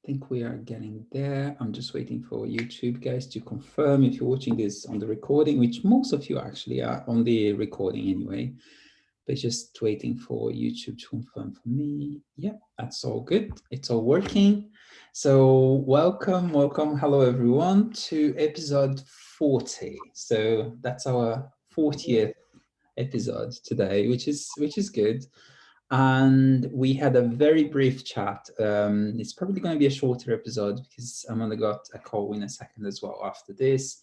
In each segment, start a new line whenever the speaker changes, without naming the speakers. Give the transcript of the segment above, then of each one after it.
think we are getting there. I'm just waiting for YouTube guys to confirm if you're watching this on the recording, which most of you actually are on the recording anyway, but just waiting for YouTube to confirm for me. Yeah, that's all good. It's all working. So welcome. Hello everyone to episode 40. So that's our 40th episode today, which is good. And we had a very brief chat. It's probably going to be a shorter episode because Amanda got a call in a second as well after this.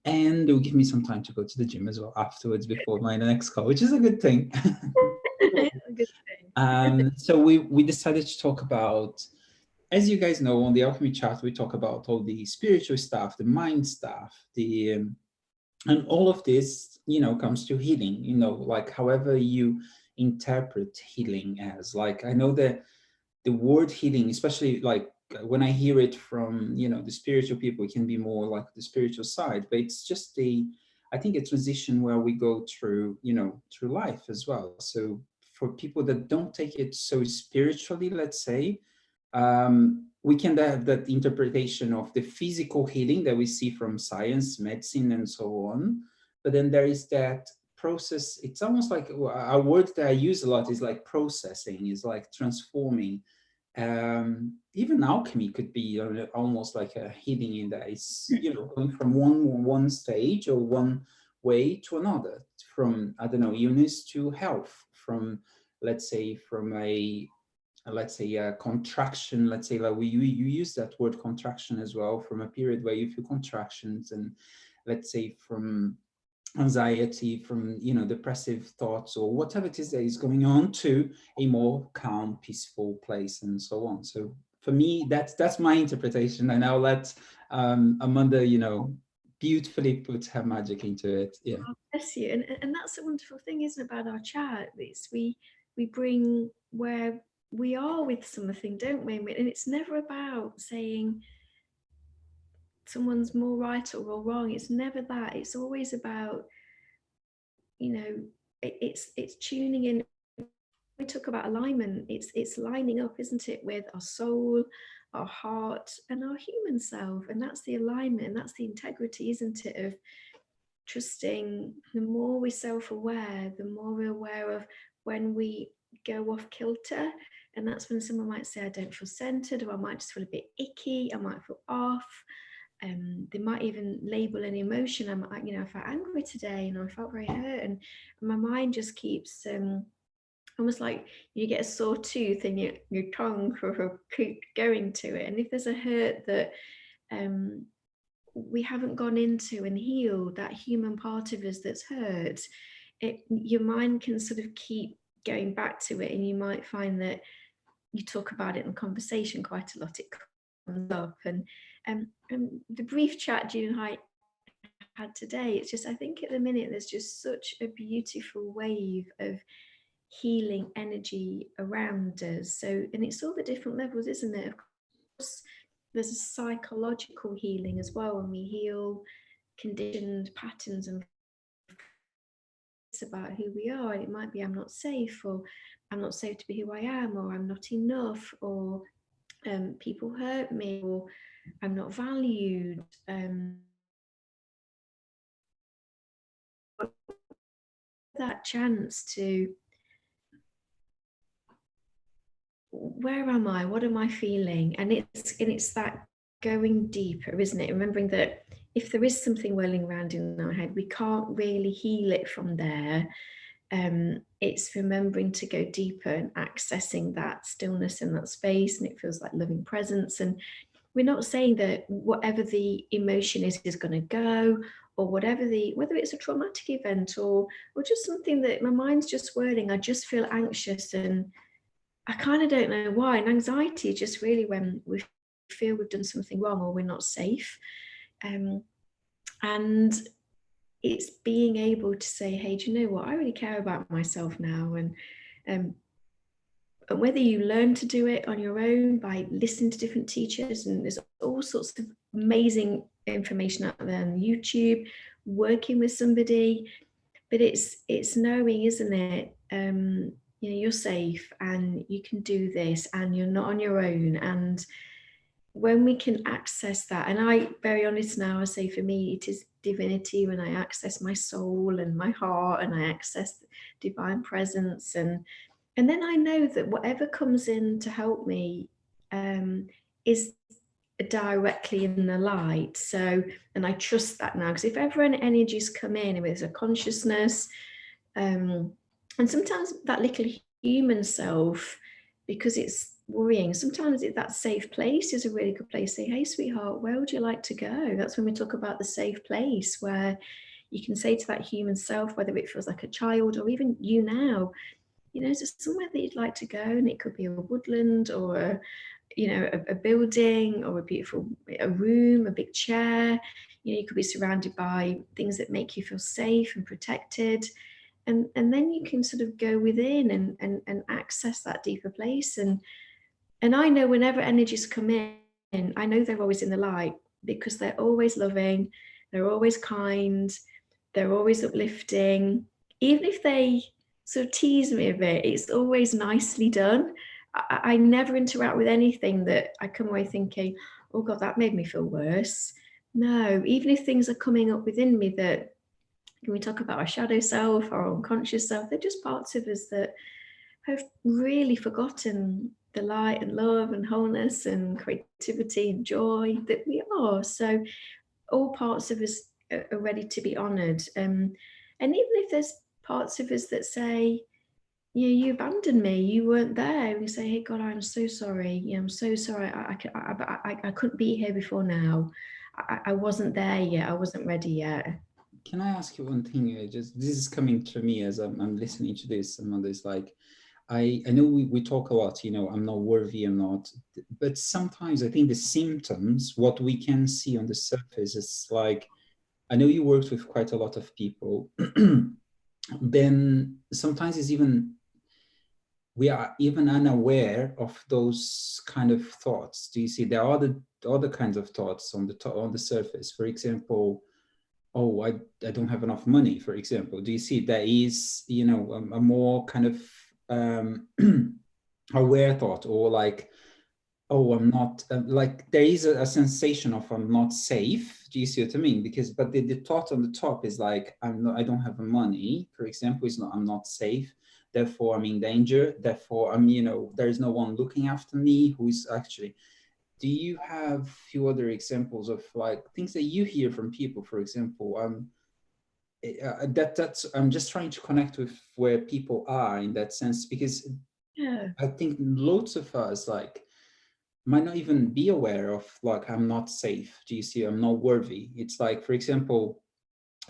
And it will give me some time to go to the gym as well afterwards before my next call, which is a good thing. So we decided to talk about, as you guys know, on the Alchemy chat, we talk about all the spiritual stuff, the mind stuff, and all of this, comes to healing, like however you interpret healing as. Like, I know that the word healing, especially like when I hear it from, the spiritual people, it can be more like the spiritual side, but it's just I think a transition where we go through, through life as well. So for people that don't take it so spiritually, let's say, we can have that interpretation of the physical healing that we see from science, medicine, and so on. But then there is that process. It's almost like a word that I use a lot is like processing, is like transforming. Even alchemy could be almost like a healing in that. It's, going from one stage or one way to another, from, I don't know, illness to health, from, let's say, a contraction, let's say, like you use that word contraction as well, from a period where you feel contractions, and let's say from anxiety, from, depressive thoughts or whatever it is that is going on, to a more calm, peaceful place, and so on. So for me, that's my interpretation, and I'll let Amanda, beautifully put her magic into it. Yeah.
Oh, bless you. And that's the wonderful thing, isn't it, about our chat? It's we bring where we are with something, don't we? And it's never about saying someone's more right or wrong. It's never that. It's always about, it's tuning in. We talk about alignment. It's lining up, isn't it, with our soul, our heart, and our human self. And that's the alignment, and that's the integrity, isn't it, of trusting. The more we're self-aware, the more we're aware of when we go off kilter. And that's when someone might say, I don't feel centered, or I might just feel a bit icky, I might feel off. They might even label an emotion. I felt angry today, and I felt very hurt, and my mind just keeps almost like you get a sore tooth and your tongue keep going to it. And if there's a hurt that we haven't gone into and healed, that human part of us that's hurt, your mind can sort of keep going back to it, and you might find that you talk about it in conversation quite a lot. It comes up, and the brief chat June and I had today, it's just, I think at the minute there's just such a beautiful wave of healing energy around us. So, and it's all the different levels, isn't it? Of course, there's a psychological healing as well, when we heal conditioned patterns and it's about who we are. And it might be, I'm not safe, or I'm not safe to be who I am, or I'm not enough, or people hurt me, or I'm not valued. That chance to, where am I? What am I feeling? And it's that going deeper, isn't it? Remembering that if there is something whirling around in our head, we can't really heal it from there. It's remembering to go deeper and accessing that stillness and that space, and it feels like loving presence. And we're not saying that whatever the emotion is going to go, or whether it's a traumatic event or just something that my mind's just whirling. I just feel anxious and I kind of don't know why. And anxiety is just really when we feel we've done something wrong or we're not safe. And it's being able to say, hey, do you know what? I really care about myself now. And whether you learn to do it on your own by listening to different teachers, and there's all sorts of amazing information out there on YouTube, working with somebody, but it's knowing, isn't it? You're safe and you can do this and you're not on your own. And when we can access that, and I, very honest now, I say for me, it is divinity when I access my soul and my heart, and I access divine presence, and then I know that whatever comes in to help me is directly in the light. So, and I trust that now, because if ever an energies come in, if there's a consciousness, and sometimes that little human self, because it's worrying, sometimes that safe place is a really good place. Say, hey sweetheart, where would you like to go? That's when we talk about the safe place, where you can say to that human self, whether it feels like a child or even you now, is there somewhere that you'd like to go? And it could be a woodland, or a building, or a room, a big chair. You could be surrounded by things that make you feel safe and protected, and then you can sort of go within and access that deeper place. And I know whenever energies come in, I know they're always in the light, because they're always loving, they're always kind, they're always uplifting. Even if they sort of tease me a bit, it's always nicely done. I never interact with anything that I come away thinking, oh God, that made me feel worse. No, even if things are coming up within me that, when we talk about our shadow self, our unconscious self, they're just parts of us that have really forgotten the light and love and wholeness and creativity and joy that we are. So all parts of us are ready to be honored. And even if there's parts of us that say, you abandoned me, you weren't there, we say, hey God, I'm so sorry. I'm so sorry. I couldn't be here before now. I wasn't there yet. I wasn't ready yet.
Can I ask you one thing? Just this is coming to me as I'm listening to this. I'm on this, like, I know we talk a lot, I'm not worthy, I'm not, but sometimes I think the symptoms, what we can see on the surface, is like, I know you worked with quite a lot of people, then sometimes it's even, we are even unaware of those kind of thoughts. Do you see? There are other kinds of thoughts on the surface. For example, oh, I don't have enough money, for example. Do you see? There is, a more kind of aware thought, or like, oh, I'm not, like, there is a sensation of I'm not safe. Do you see what I mean? But the thought on the top is like, I don't have money, for example, is not, I'm not safe, therefore I'm in danger, therefore there is no one looking after me who is actually. Do you have a few other examples of like things that you hear from people, for example? That's I'm just trying to connect with where people are in that sense, because
Yeah.
I think loads of us like might not even be aware of, like, I'm not safe. Do you see? I'm not worthy. It's like, for example,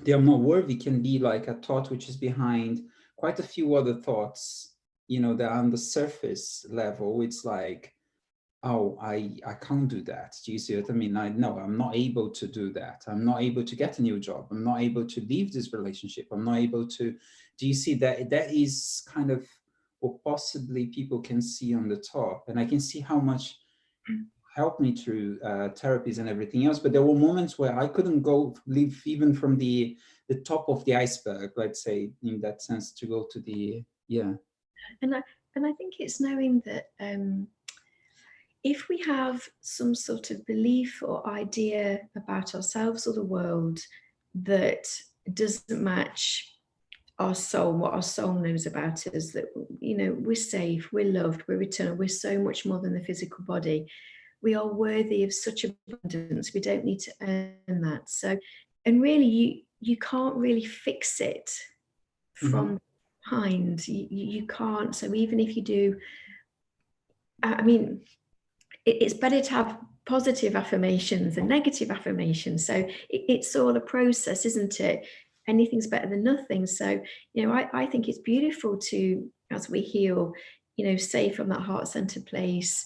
the I'm not worthy can be like a thought which is behind quite a few other thoughts, that on the surface level, it's like, oh, I can't do that. Do you see what I mean? No, I'm not able to do that. I'm not able to get a new job. I'm not able to leave this relationship. I'm not able to. Do you see that is kind of what possibly people can see on the top? And I can see how much helped me through therapies and everything else. But there were moments where I couldn't leave even from the top of the iceberg, let's say, in that sense, to go to the, yeah.
And I think it's knowing that if we have some sort of belief or idea about ourselves or the world that doesn't match our soul, what our soul knows about us, that we're safe, we're loved, we're eternal, we're so much more than the physical body, we are worthy of such abundance, we don't need to earn that. So, and really you can't really fix it from behind. You can't. So even if you do, I mean, it's better to have positive affirmations than negative affirmations. So it's all a process, isn't it? Anything's better than nothing. So, I think it's beautiful to, as we heal, say from that heart-centered place,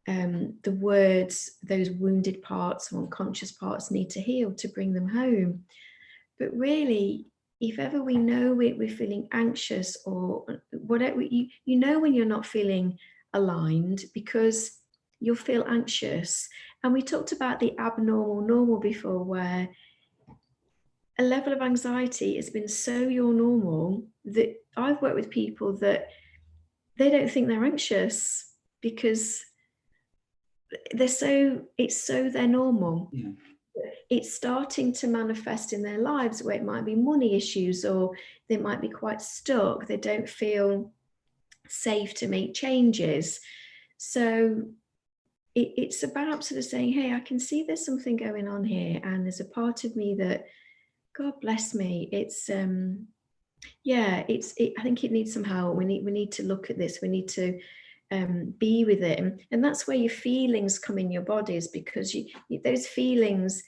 the words, those wounded parts or unconscious parts need to heal to bring them home. But really, if ever we know we're feeling anxious or whatever, you know when you're not feeling aligned, because you'll feel anxious. And we talked about the abnormal normal before, where a level of anxiety has been so your normal that I've worked with people that they don't think they're anxious because they're normal.
Yeah.
It's starting to manifest in their lives where it might be money issues, or they might be quite stuck. They don't feel safe to make changes. So it's about sort of saying, hey, I can see there's something going on here, and there's a part of me that, God bless me, it's I think it needs some help. We need to look at this. We need to be with it, and that's where your feelings come in your bodies, because those feelings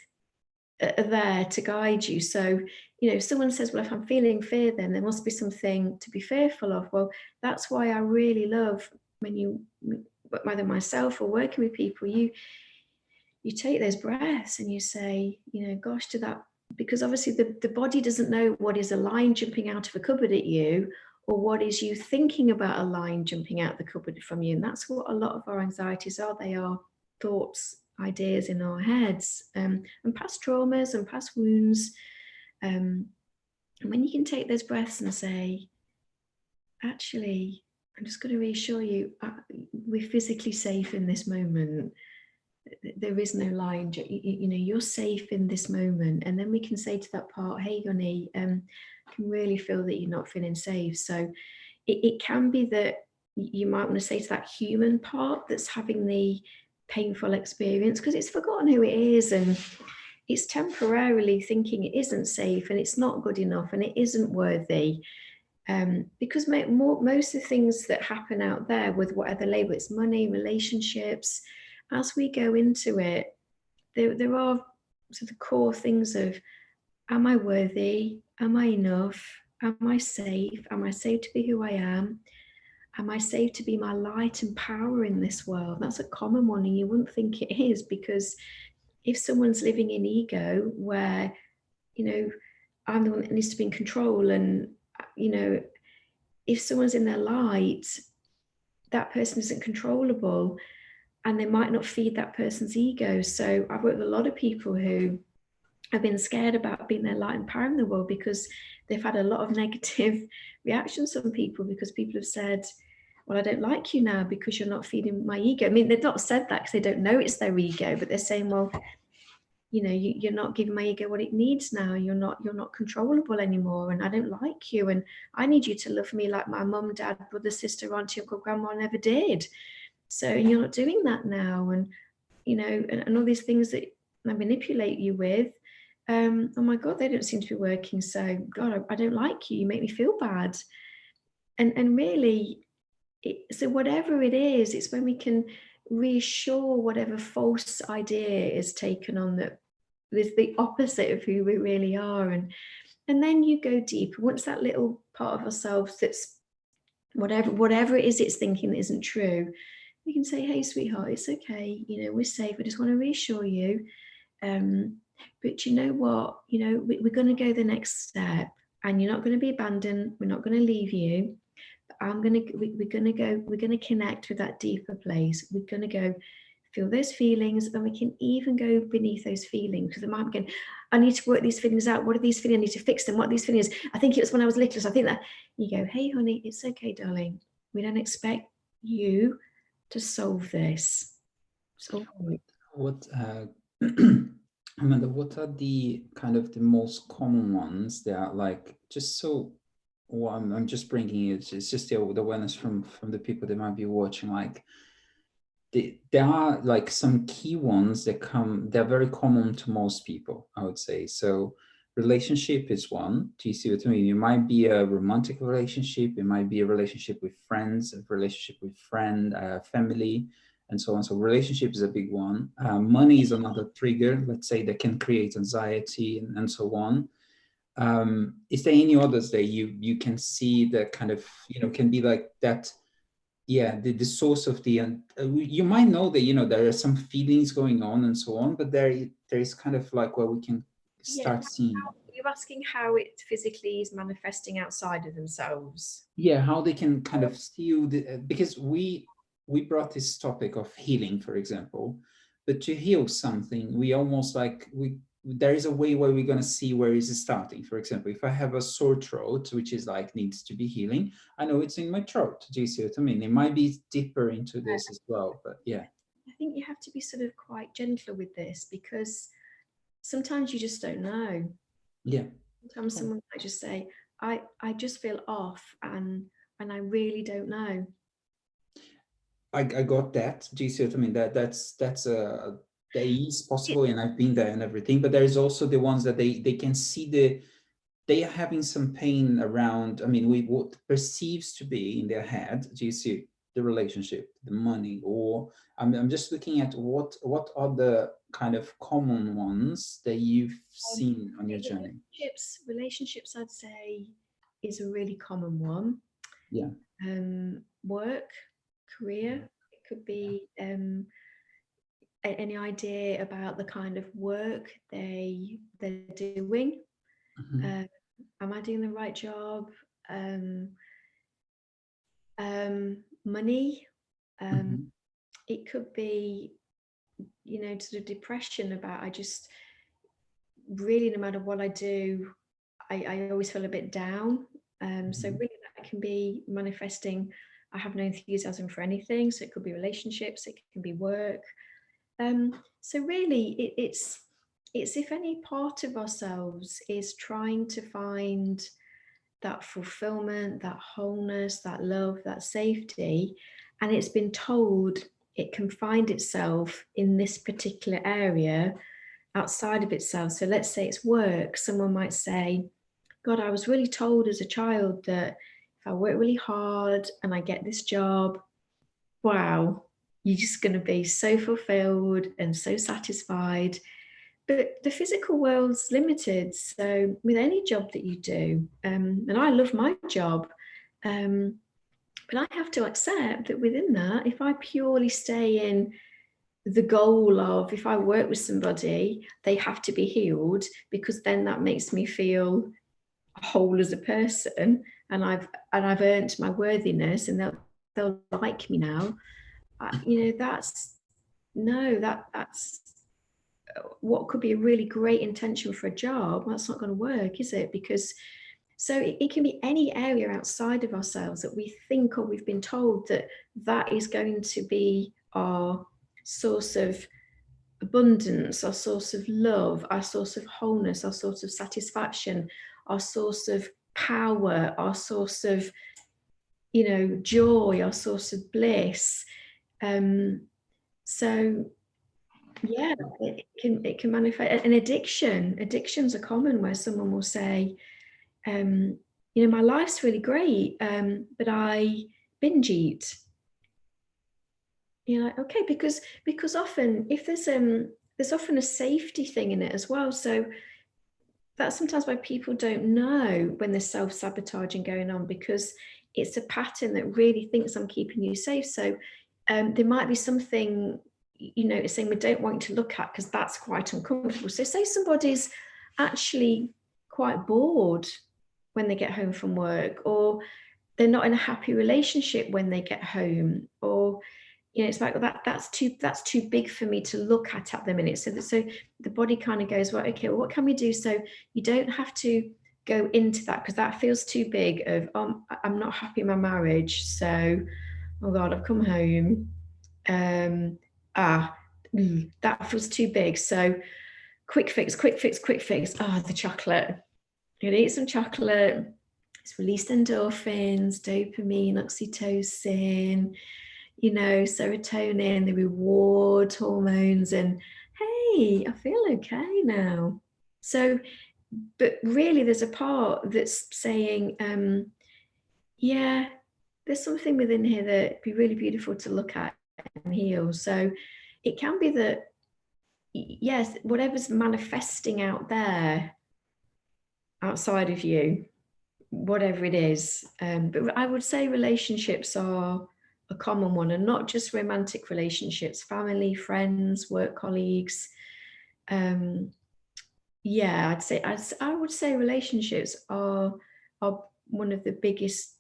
are there to guide you. So, if someone says, well, if I'm feeling fear, then there must be something to be fearful of. Well, that's why I really love when you, whether myself or working with people, you take those breaths and you say, gosh, to that, because obviously the body doesn't know what is a lion jumping out of a cupboard at you, or what is you thinking about a lion jumping out the cupboard from you. And that's what a lot of our anxieties are. They are thoughts, ideas in our heads, and past traumas and past wounds. And when you can take those breaths and say, actually, I'm just going to reassure you, we're physically safe in this moment. There is no line, you're safe in this moment. And then we can say to that part, hey, honey, I can really feel that you're not feeling safe. So it can be that you might want to say to that human part that's having the painful experience, because it's forgotten who it is, and it's temporarily thinking it isn't safe, and it's not good enough, and it isn't worthy. Because most of the things that happen out there, with whatever label, it's money, relationships, as we go into it, there are sort of core things of, am I worthy? Am I enough? Am I safe? Am I safe to be who I am? Am I safe to be my light and power in this world? That's a common one, and you wouldn't think it is, because if someone's living in ego where, I'm the one that needs to be in control, and, if someone's in their light, that person isn't controllable, and they might not feed that person's ego. So I've worked with a lot of people who have been scared about being their light and power in the world, because they've had a lot of negative reactions from people, because people have said, well, I don't like you now because you're not feeding my ego. I mean, they've not said that because they don't know it's their ego, but they're saying, well, you're not giving my ego what it needs now. You're not controllable anymore, and I don't like you, and I need you to love me like my mum, dad, brother, sister, auntie, uncle, grandma never did. So you're not doing that now, and and all these things that I manipulate you with, oh my God, they don't seem to be working. So God, I don't like you. You make me feel bad. And really, so whatever it is, it's when we can reassure whatever false idea is taken on, that is the opposite of who we really are. And then you go deeper. Once that little part of ourselves that's whatever it is it's thinking that isn't true, we can say, hey, sweetheart, it's okay. We're safe. I just want to reassure you. But you know what? We're going to go the next step, and you're not going to be abandoned. We're not going to leave you. We're going to connect with that deeper place. We're going to go feel those feelings, and we can even go beneath those feelings, because they might be going, I need to work these feelings out. What are these feelings? I need to fix them. What are these feelings? I think it was when I was little. So I think that you go, hey, honey, it's okay, darling. We don't expect you to solve this. So
What Amanda, what are the kind of the most common ones that are like, just so, well, I'm just bringing it, it's just the awareness from the people that might be watching, like there are like some key ones that they're very common to most people, I would say. So relationship is one. Do you see what I mean? It might be a romantic relationship, it might be a relationship with friends, a relationship with family, and so on. So relationship is a big one. Money is another trigger, let's say, that can create anxiety and so on. Is there any others that you can see that kind of, can be like that? Yeah, the source of the, you might know that, there are some feelings going on and so on, but there is kind of like where we can start seeing.
You're asking how it physically is manifesting outside of themselves.
Yeah, how they can kind of see because we brought this topic of healing, for example, but to heal something, we almost like there is a way where we're going to see where is it starting. For example, if I have a sore throat, which is like needs to be healing, I know it's in my throat. Do you see what I mean? It might be deeper into this as well, but yeah.
I think you have to be sort of quite gentle with this, because sometimes you just don't know.
Yeah.
Sometimes someone might just say, I just feel off, and I really don't know.
I got that. Do you see what I mean? That's that is possible, and I've been there and everything. But there's also the ones that they can see they are having some pain around. I mean, what perceives to be in their head. Do you see the relationship, the money, or I'm just looking at what are the kind of common ones that you've seen on your journey.
Relationships, I'd say, is a really common one.
Yeah.
Work, career, it could be any idea about the kind of work they're doing.
Mm-hmm.
Am I doing the right job? Money.
Mm-hmm.
It could be, sort of depression about, I just really, no matter what I do, I always feel a bit down. So really that can be manifesting, I have no enthusiasm for anything. So it could be relationships, it can be work. So really it's if any part of ourselves is trying to find that fulfillment, that wholeness, that love, that safety, and it's been told it can find itself in this particular area outside of itself. So let's say it's work. Someone might say, God, I was really told as a child that if I work really hard and I get this job, wow, you're just going to be so fulfilled and so satisfied. But the physical world's limited. So with any job that you do, and I love my job, but I have to accept that within that, if I purely stay in the goal of, if I work with somebody, they have to be healed, because then that makes me feel whole as a person, and I've earned my worthiness, and they'll like me now. That's what could be a really great intention for a job. That's not going to work, is it? Because so it can be any area outside of ourselves that we think, or we've been told that is going to be our source of abundance, our source of love, our source of wholeness, our source of satisfaction, our source of power, our source of, joy, our source of bliss. So yeah, it can manifest. An addictions are common, where someone will say, my life's really great, but I binge eat. You're like, okay, because often if there's often a safety thing in it as well. So that's sometimes why people don't know when there's self-sabotaging going on, because it's a pattern that really thinks I'm keeping you safe. So there might be something, it's saying we don't want to look at, because that's quite uncomfortable. So say somebody's actually quite bored when they get home from work, or they're not in a happy relationship when they get home, or it's like that's too big for me to look at the minute. So the body kind of goes, well, okay, well, what can we do? So you don't have to go into that, because that feels too big of, I'm not happy in my marriage, so oh God, I've come home, that feels too big. So quick fix. The chocolate. I'm gonna eat some chocolate. It's released endorphins, dopamine, oxytocin, serotonin, the reward hormones, and hey, I feel okay now. So, but really there's a part that's saying, yeah, there's something within here that'd be really beautiful to look at and heal. So it can be that, yes, whatever's manifesting out there, outside of you, whatever it is. But I would say relationships are a common one, and not just romantic relationships, family, friends, work colleagues. Yeah, I would say relationships are one of the biggest,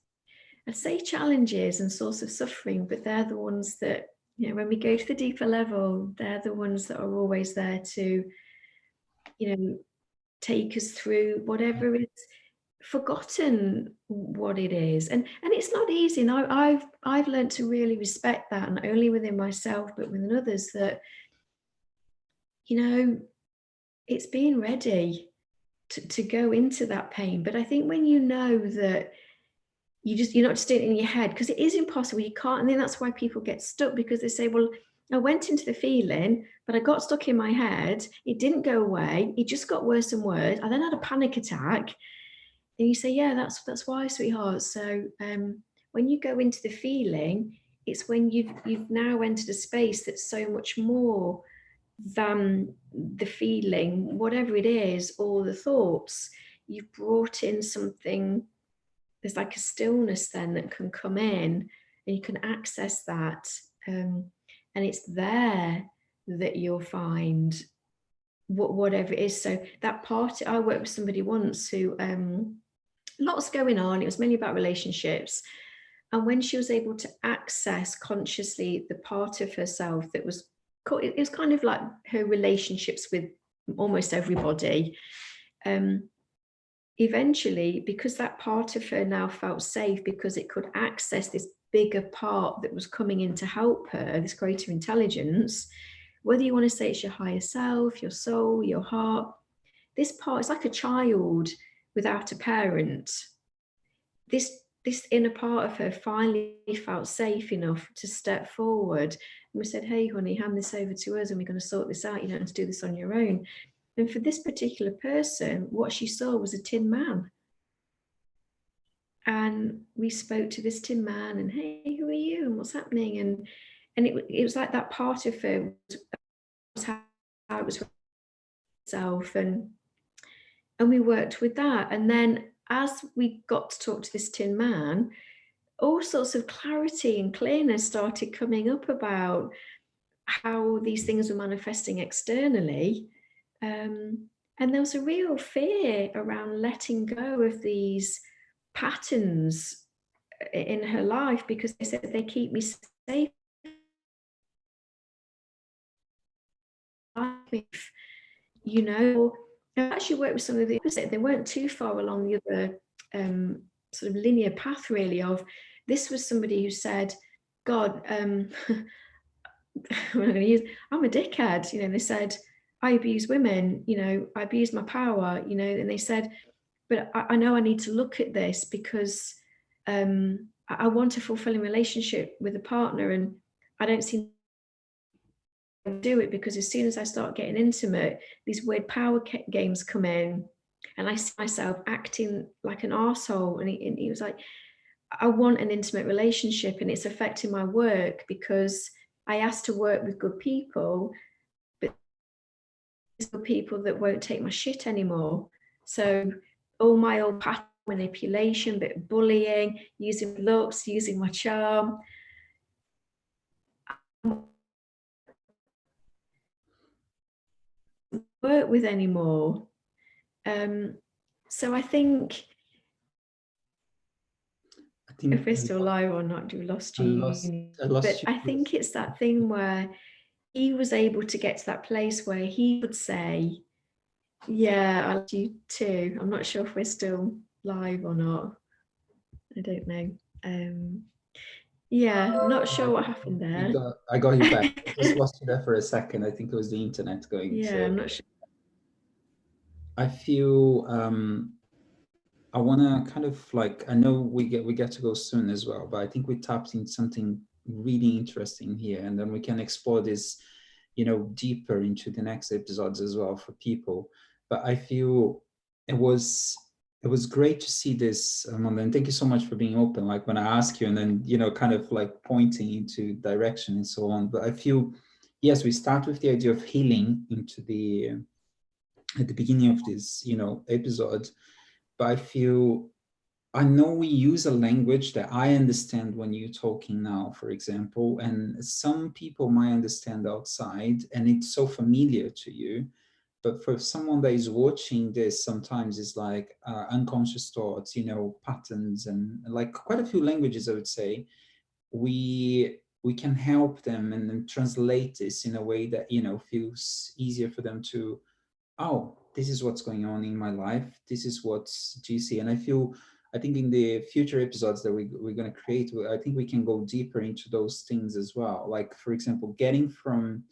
I'd say, challenges and source of suffering, but they're the ones that, when we go to the deeper level, they're the ones that are always there to, take us through whatever is forgotten what it is, and it's not easy. And I've learned to really respect that, not only within myself but within others, that, you know, it's being ready to go into that pain. But I think when you know that you're not just doing it in your head, because it is impossible, you can't. And then that's why people get stuck, because they say, well, I went into the feeling, but I got stuck in my head, it didn't go away, it just got worse and worse, I then had a panic attack. And you say, yeah, that's why, sweetheart. So when you go into the feeling, it's when you've now entered a space that's so much more than the feeling, whatever it is, or the thoughts. You've brought in something. There's like a stillness then that can come in, and you can access that, and it's there that you'll find whatever it is. So that part, I worked with somebody once who lots going on, it was mainly about relationships, and when she was able to access consciously the part of herself that was, it was kind of like her relationships with almost everybody, eventually, because that part of her now felt safe, because it could access this bigger part that was coming in to help her, this greater intelligence, whether you want to say it's your higher self, your soul, your heart, this part is like a child without a parent. This inner part of her finally felt safe enough to step forward. And we said, hey, honey, hand this over to us and we're going to sort this out. You don't have to do this on your own. And for this particular person, what she saw was a tin man. And we spoke to this tin man and, hey, who are you? And what's happening? And it was like that part of her was how it was itself. And we worked with that. And then as we got to talk to this tin man, all sorts of clarity and clearness started coming up about how these things were manifesting externally. And there was a real fear around letting go of these patterns in her life, because they said they keep me safe. You know, I actually worked with some of the opposite. They weren't too far along the other sort of linear path, really. Of this was somebody who said, God, I'm a dickhead. You know, they said, I abuse women, you know, I abuse my power, you know, and they said, but I know I need to look at this because I want a fulfilling relationship with a partner, and I don't seem to do it, because as soon as I start getting intimate, these weird power games come in, and I see myself acting like an arsehole. And he was like, I want an intimate relationship, and it's affecting my work because I asked to work with good people, but people that won't take my shit anymore. So all my old pattern manipulation, bit of bullying, using looks, using my charm, work with anymore. So I think if we're still live or not, we lost you. But I think it's that thing where he was able to get to that place where he would say, yeah, I love you too. I'm not sure if we're still live or not. I don't know. Yeah, I'm not sure what happened there.
I got you back. I just lost you there for a second. I think it was the internet going.
Yeah,
so.
I'm not sure.
I feel I want to kind of like, I know we get to go soon as well, but I think we tapped in something really interesting here, and then we can explore this, you know, deeper into the next episodes as well for people. But I feel it was great to see this, Amanda, and thank you so much for being open. Like when I ask you, and then, you know, kind of like pointing into direction and so on. But I feel, yes, we start with the idea of healing into the at the beginning of this, you know, episode. But I know we use a language that I understand when you're talking now, for example, and some people might understand outside, and it's so familiar to you. But for someone that is watching this, sometimes it's like unconscious thoughts, you know, patterns, and like quite a few languages, I would say. We can help them and then translate this in a way that, you know, feels easier for them to, oh, this is what's going on in my life. This is what's GC. And I think in the future episodes that we're going to create, I think we can go deeper into those things as well. Like, for example, getting from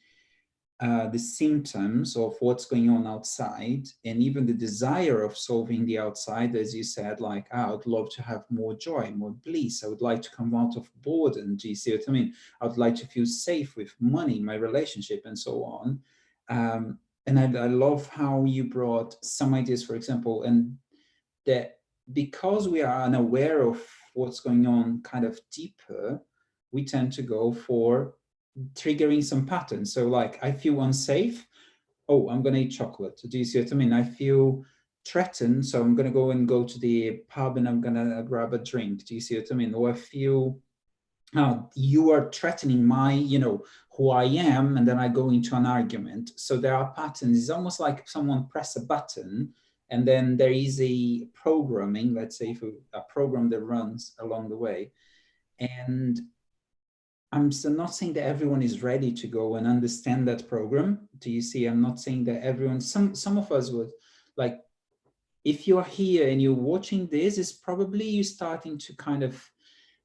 the symptoms of what's going on outside, and even the desire of solving the outside, as you said, like, I would love to have more joy, more bliss. I would like to come out of boredom. Do you see what I mean? I would like to feel safe with money, my relationship, and so on. And I love how you brought some ideas, for example, and that because we are unaware of what's going on kind of deeper, we tend to go for triggering some patterns. So like, I feel unsafe. Oh, I'm going to eat chocolate. Do you see what I mean? I feel threatened. So I'm going to go to the pub and I'm going to grab a drink. Do you see what I mean? Or I feel you are threatening my, who I am. And then I go into an argument. So there are patterns. It's almost like someone press a button and then there is a programming, let's say a program that runs along the way. And I'm still not saying that everyone is ready to go and understand that program. Do you see? I'm not saying that everyone, some of us would, like, if you're here and you're watching this, it's probably you starting to kind of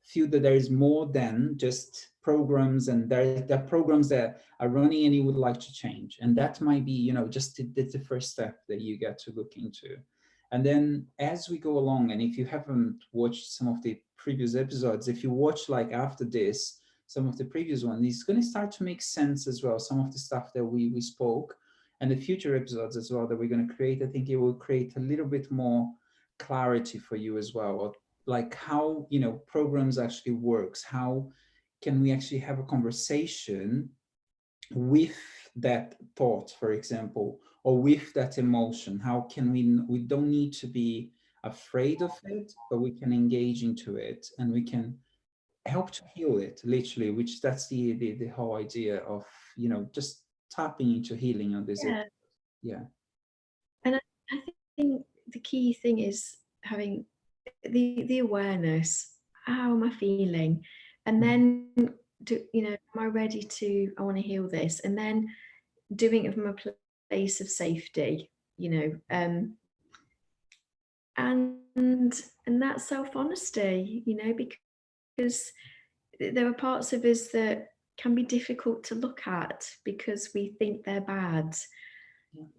feel that there is more than just programs, and there are programs that are running and you would like to change. And that might be, just the first step that you get to look into. And then as we go along, and if you haven't watched some of the previous episodes, if you watch like after this, some of the previous ones, it's going to start to make sense as well. Some of the stuff that we spoke, and the future episodes as well that we're going to create, I think it will create a little bit more clarity for you as well, or like how programs actually works. How can we actually have a conversation with that thought, for example, or with that emotion? How can we don't need to be afraid of it, but we can engage into it and we can help to heal it, literally, which that's the whole idea of just tapping into healing on this.
Yeah.
Yeah.
And I think the key thing is having the awareness. How am I feeling? And then am I ready to, I want to heal this? And then doing it from a place of safety, and that self-honesty, because there are parts of us that can be difficult to look at because we think they're bad.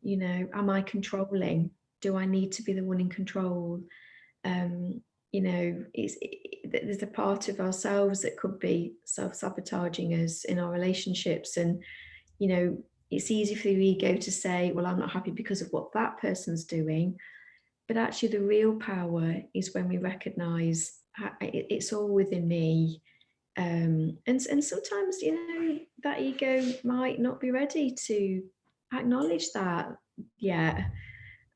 Am I controlling? Do I need to be the one in control? There's a part of ourselves that could be self-sabotaging us in our relationships. And, it's easy for the ego to say, well, I'm not happy because of what that person's doing. But actually the real power is when we recognize it's all within me. And sometimes, that ego might not be ready to acknowledge that yet.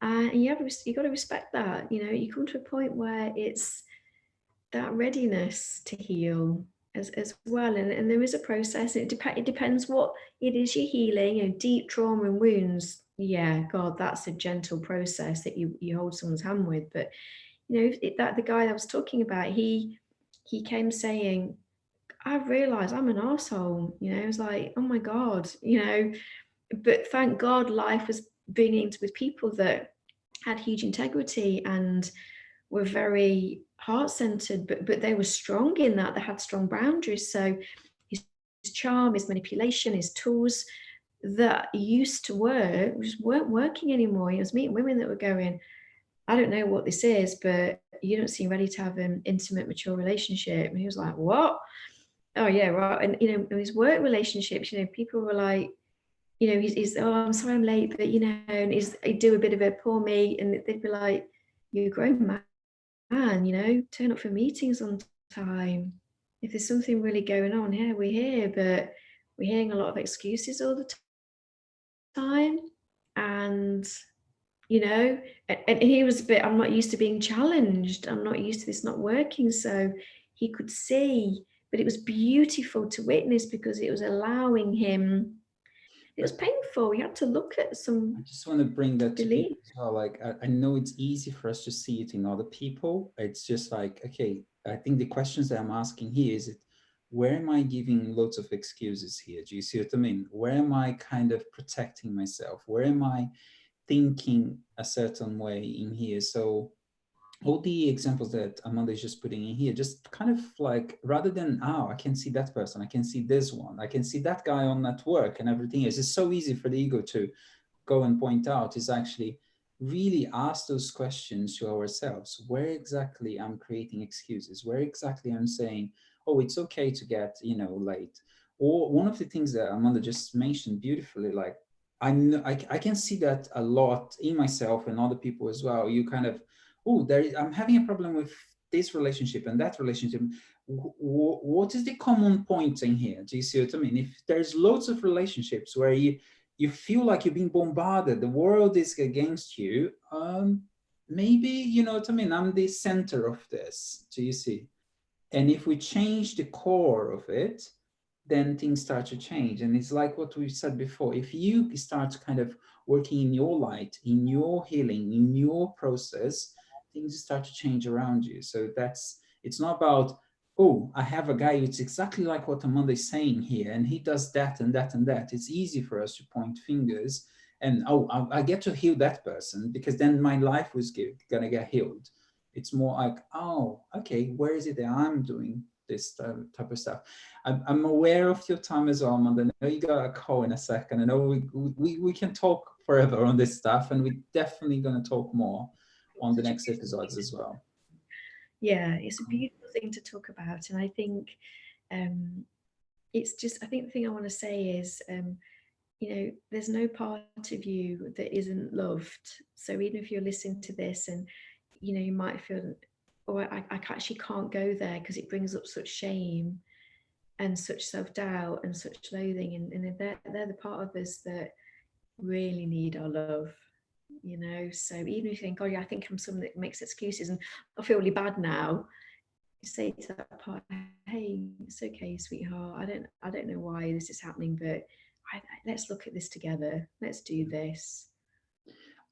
And you got to respect that. You come to a point where it's that readiness to heal as well. And there is a process. It depends what it is you're healing. Deep trauma and wounds, yeah, God, that's a gentle process that you hold someone's hand with. But that the guy I was talking about, he came saying, I've realized I'm an arsehole. It was like, oh my God, but thank God life was bringing with people that had huge integrity and were very heart-centered, but they were strong in that. They had strong boundaries. So his charm, his manipulation, his tools that used to work just weren't working anymore. He was meeting women that were going, I don't know what this is, but you don't seem ready to have an intimate, mature relationship. And he was like, what? Oh yeah, right. And in his work relationships, people were like, he's oh, I'm sorry I'm late, but and he'd do a bit of a poor me, and they'd be like, you're a grown man, turn up for meetings on time. If there's something really going on, yeah, we're here, but we're hearing a lot of excuses all the time. And and he was a bit, I'm not used to being challenged, I'm not used to this not working. So he could see, but it was beautiful to witness because it was allowing him, it was painful. We had to look at some.
I just want to bring that to
belief.
people as well. Like, I know it's easy for us to see it in other people. It's just like, okay, I think the questions that I'm asking here is, where am I giving lots of excuses here? Do you see what I mean? Where am I kind of protecting myself? Where am I thinking a certain way in here. So all the examples that Amanda is just putting in here, just kind of like, rather than, oh, I can see that person, I can see this one, I can see that guy on that work and everything else. It's so easy for the ego to go and point out, is actually really ask those questions to ourselves. Where exactly I'm creating excuses? Where exactly I'm saying, oh, it's okay to get, late? Or one of the things that Amanda just mentioned beautifully, like, I know I can see that a lot in myself and other people as well. You kind of, oh, I'm having a problem with this relationship and that relationship. What is the common point in here? Do you see what I mean? If there's loads of relationships where you feel like you're being bombarded, the world is against you, maybe, you know what I mean, I'm the center of this. Do you see? And if we change the core of it, then things start to change. And it's like what we said before, if you start kind of working in your light, in your healing, in your process, things start to change around you. So it's not about, oh, I have a guy who's exactly like what Amanda is saying here, and he does that and that and that. It's easy for us to point fingers and, oh, I get to heal that person because then my life was gonna get healed. It's more like, oh, okay, where is it that I'm doing this type of stuff? I'm aware of your time as well, Amanda. I know you got a call in a second. I know we can talk forever on this stuff, and we're definitely going to talk more on the next episodes as well.
Yeah, it's a beautiful thing to talk about, and I think it's just, I think the thing I want to say is, there's no part of you that isn't loved. So even if you're listening to this and, you might feel, oh, I actually can't go there because it brings up such shame and such self-doubt and such loathing. And they're the part of us that really need our love. So even if you think, oh yeah, I think I'm someone that makes excuses and I feel really bad now, say to that part, hey, it's okay, sweetheart, I don't know why this is happening, but let's look at this together, let's do this.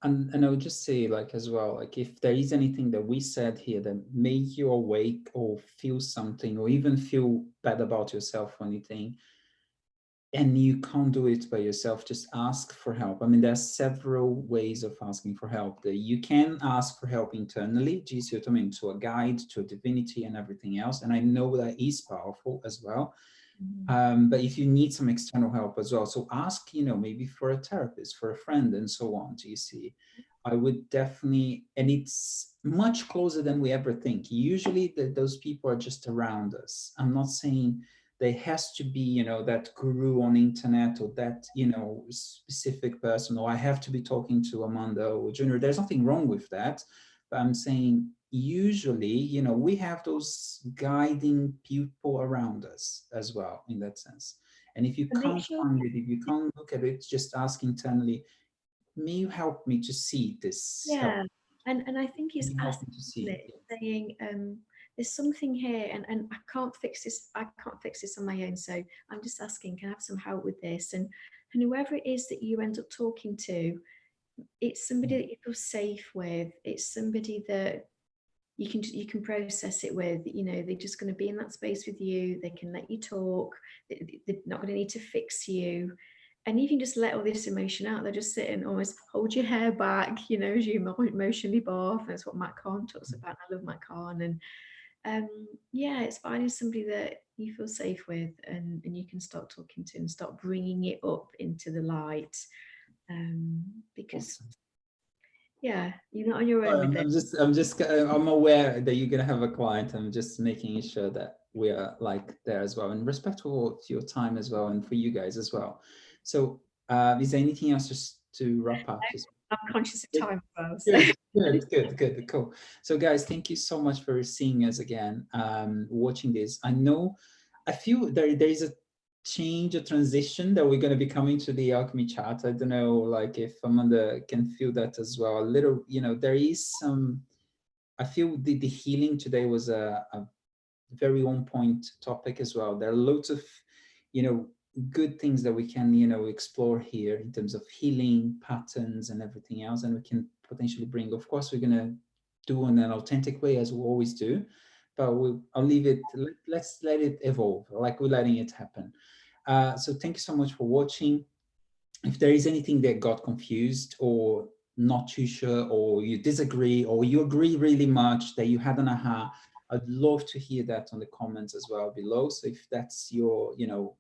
And I would just say, like, as well, like, if there is anything that we said here that make you awake or feel something or even feel bad about yourself or anything, and you can't do it by yourself, just ask for help. I mean, there's several ways of asking for help. That you can ask for help internally, do you see what I mean, to a guide, to a divinity and everything else. And I know that is powerful as well. But if you need some external help as well, so ask, maybe for a therapist, for a friend, and so on. Do you see? I would definitely, and it's much closer than we ever think. Usually those people are just around us. I'm not saying there has to be, that guru on internet or that, specific person, or I have to be talking to Amanda or Junior. There's nothing wrong with that. But I'm saying usually, we have those guiding people around us as well in that sense. And if you can't find it, if you can't look at it, just ask internally, may you help me to see this?
Yeah, and I think it's
Help me to see it.
saying, there's something here, and I can't fix this on my own, so I'm just asking, can I have some help with this? And whoever it is that you end up talking to, it's somebody that you feel safe with, it's somebody that you can process it with. They're just going to be in that space with you, they can let you talk, they're not going to need to fix you, and you can just let all this emotion out. They're just sit and almost hold your hair back, as you emotionally bath. That's what Matt Kahn talks about. I love Matt Kahn. And yeah, it's finding somebody that you feel safe with, and you can start talking to and start bringing it up into the light, because
Awesome.
yeah, you're not on your own with it.
I'm aware that you're gonna have a client. I'm just making sure that we are like there as well, and respectful to your time as well, and for you guys as well. So, is there anything else just to wrap up? Just
I'm conscious of time as well.
good, good, cool. So, guys, thank you so much for seeing us again, watching this. I feel there is a change, a transition that we're going to be coming to the Alchemy chat. I don't know, like, if Amanda can feel that as well. A little, there is some. I feel the healing today was a very on point topic as well. There are loads of, good things that we can, explore here in terms of healing patterns and everything else, and we can potentially bring. Of course, we're gonna do in an authentic way as we always do, but I'll leave it. Let's let it evolve, like we're letting it happen. So thank you so much for watching. If there is anything that got confused or not too sure, or you disagree, or you agree really much, that you had an aha, I'd love to hear that on the comments as well below. So if that's your,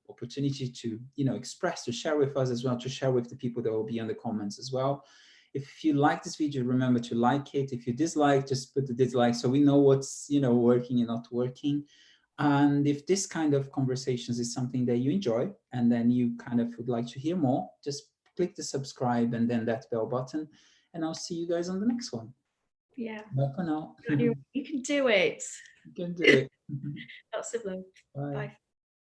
opportunity to, express, to share with us as well, to share with the people that will be on the comments as well. If you like this video, remember to like it. If you dislike, just put the dislike so we know what's, working and not working. And if this kind of conversations is something that you enjoy, and then you kind of would like to hear more, just click the subscribe and then that bell button. And I'll see you guys on the next one.
Yeah.
Bye for now.
You can do it.
You can do it.
Lots of love.
Bye.
Bye.